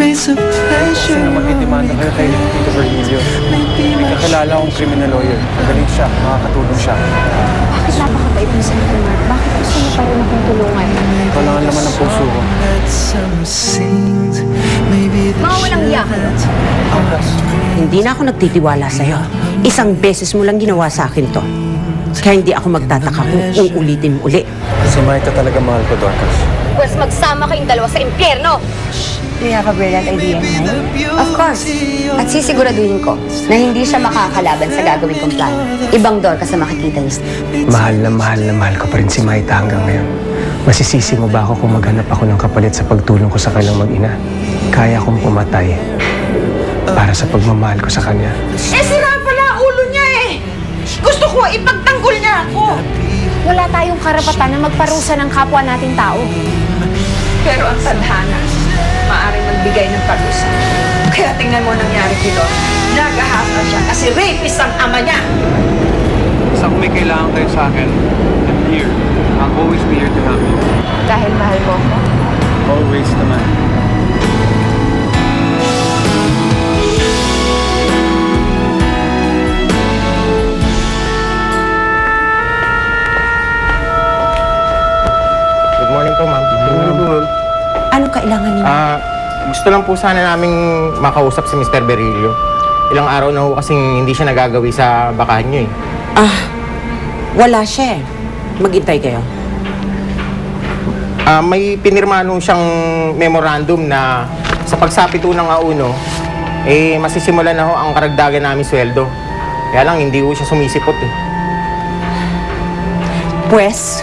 Kasi na magdidemanda kayo kay Tito Virgilio. May kakilala akong criminal lawyer. Magaling siya, makakatulong siya. Bakit napakabait mo sa akin, Mark? Bakit gusto mo pa rin akong tulungan? Kailangan naman ng puso ko. Mga walang iya kayo. Hindi na ako nagtitiwala sa'yo. Isang beses mo lang ginawa sa akin to. Kaya hindi ako magtataka kung uulitin mo uli. Si Maita talaga mahal ko, Dorcas. Pwes magsama kayong dalawa sa impyerno! Pinaka-brilliant idea niya. Of course. At sisiguraduhin ko na hindi siya makakalaban sa gagawin kong plano. Ibang Dorcas na makikita niya. Mahal na mahal ko pa rin si Maita hanggang ngayon. Masisisi mo ba ako kung maghanap ako ng kapalit sa pagtulong ko sa kanilang mag-ina? Kaya kong pumatay para sa pagmamahal ko sa kanya. Sira pala ulo niya eh! Gusto ko ipagtanggol niya ako! Wala tayong karapatan na magparusa ng kapwa nating tao. Pero ang tadhana, maaaring magbigay ng parusa. Kaya tingnan mo nangyari dito. Nag-ahasa siya kasi rapist ang ama niya! Basta kung may kailangan kayo sa akin, I'm here. I'll always be here to help you. Dahil mahal mo ako. Always naman. Good morning po, ma'am. Good morning po, ma'am. Anong kailangan niyo? Gusto lang po sana naming makausap si Mr. Berilio. Ilang araw na ho kasing hindi siya nagagawi sa bakahan niyo eh. Wala siya eh. Maghintay kayo. May pinirma nung siyang memorandum na sa pagsapit ng auno, masisimulan na ho ang karagdagan namin sweldo. Kaya lang, hindi ho siya sumisipot eh. Pwes,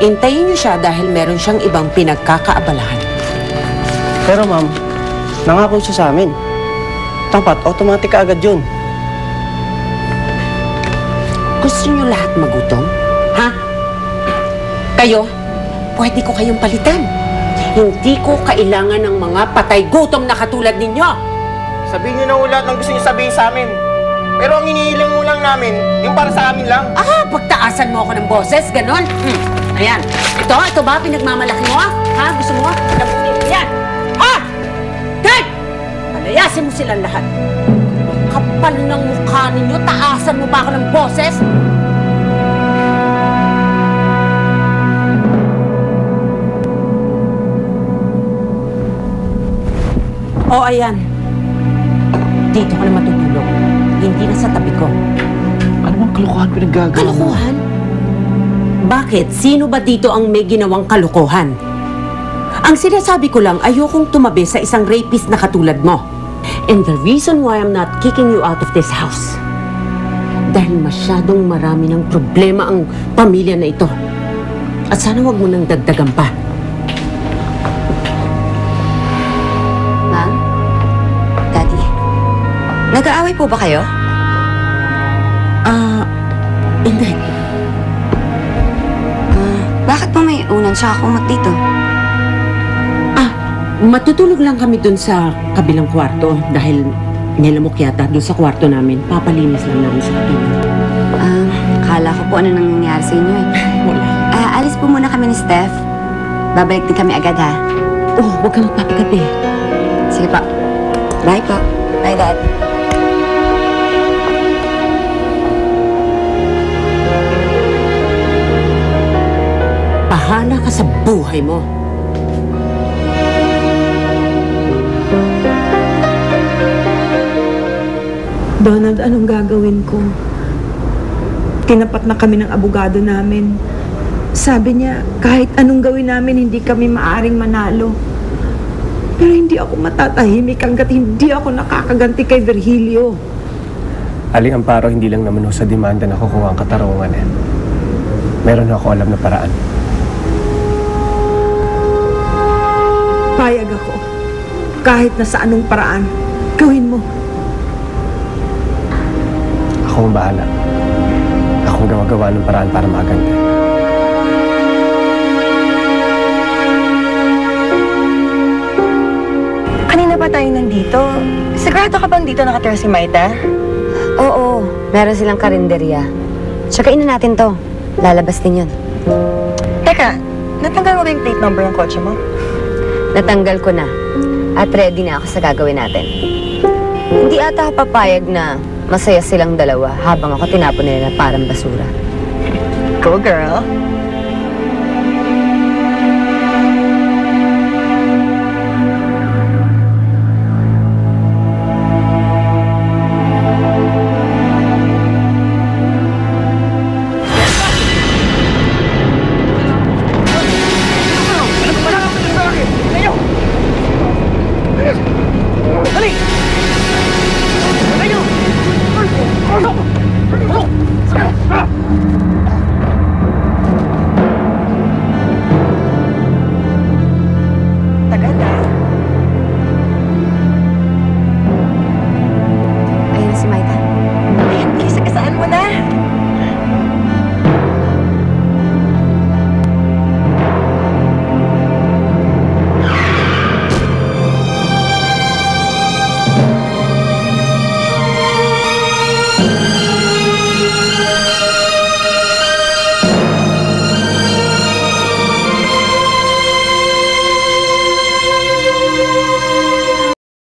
intayin niyo siya dahil meron siyang ibang pinagkakaabalahan. Pero ma'am, nangako siya sa amin. Dapat automatic agad yun. Gusto niyo lahat magutom? Ha? Kayo? Pwede ko kayong palitan. Hindi ko kailangan ng mga patay-gutom na katulad ninyo. Sabihin niyo na ho lahat ng gusto niyo sabihin sa amin. Pero ang iniilang mo lang namin, yung para sa amin lang. Pagtaasan mo ako ng boses, ganon? Ayan. Ito ba pinagmamalaki mo? Ha? Gusto mo? Labunin mo yan. Ted! Palayasin mo silang lahat. Kapal ng mukha ninyo, taasan mo pa ako ng boses? Ayan. Dito ka na matutulog. Hindi na sa tabi ko. Ano bang kalukuhan pinaggagawa mo? Kalukuhan? Bakit? Sino ba dito ang may ginawang kalukuhan? Ang sinasabi ko lang, ayokong tumabi sa isang rapist na katulad mo. And the reason why I'm not kicking you out of this house, dahil masyadong marami ng problema ang pamilya na ito. At sana wag mo nang dagdagan pa. Ma'am? Daddy? Nag-aaway po ba kayo? Hindi. Bakit po may unan siya ako dito? Matutulog lang kami dun sa kabilang kwarto dahil nilamok yata dun sa kwarto namin. Papalinis lang namin sa kabilang. Kala ko po ano nangyayari sa inyo eh. Wala. Alis po muna kami ni Steph. Babalik din kami agad ha. Huwag kang magpapagabi. Sige pa. Bye po. Bye, Dad. Bahala ka sa buhay mo. Donald, anong gagawin ko? Tinapat na kami ng abogado namin. Sabi niya, kahit anong gawin namin, hindi kami maaring manalo. Pero hindi ako matatahimik hanggat hindi ako nakakaganti kay Virgilio. Aling Amparo, hindi lang naman ho sa demanda na kukuha ang katarungan eh. Meron ako alam na paraan. Payag ako. Kahit na sa anong paraan, gawin mo. Ako ang bahala. Ako ang gumagawa ng paraan para makagante. Kanina pa tayo nandito. Sigurado ka bang dito nakatira si Maita? Oo, meron silang karinderya. Tsakainin natin to. Lalabas din yun. Teka, natanggal mo ba yung plate number ng kotse mo? Natanggal ko na. At ready na ako sa gagawin natin. Hindi ata papayag na masaya silang dalawa habang ako tinapon nila na parang basura. Go girl!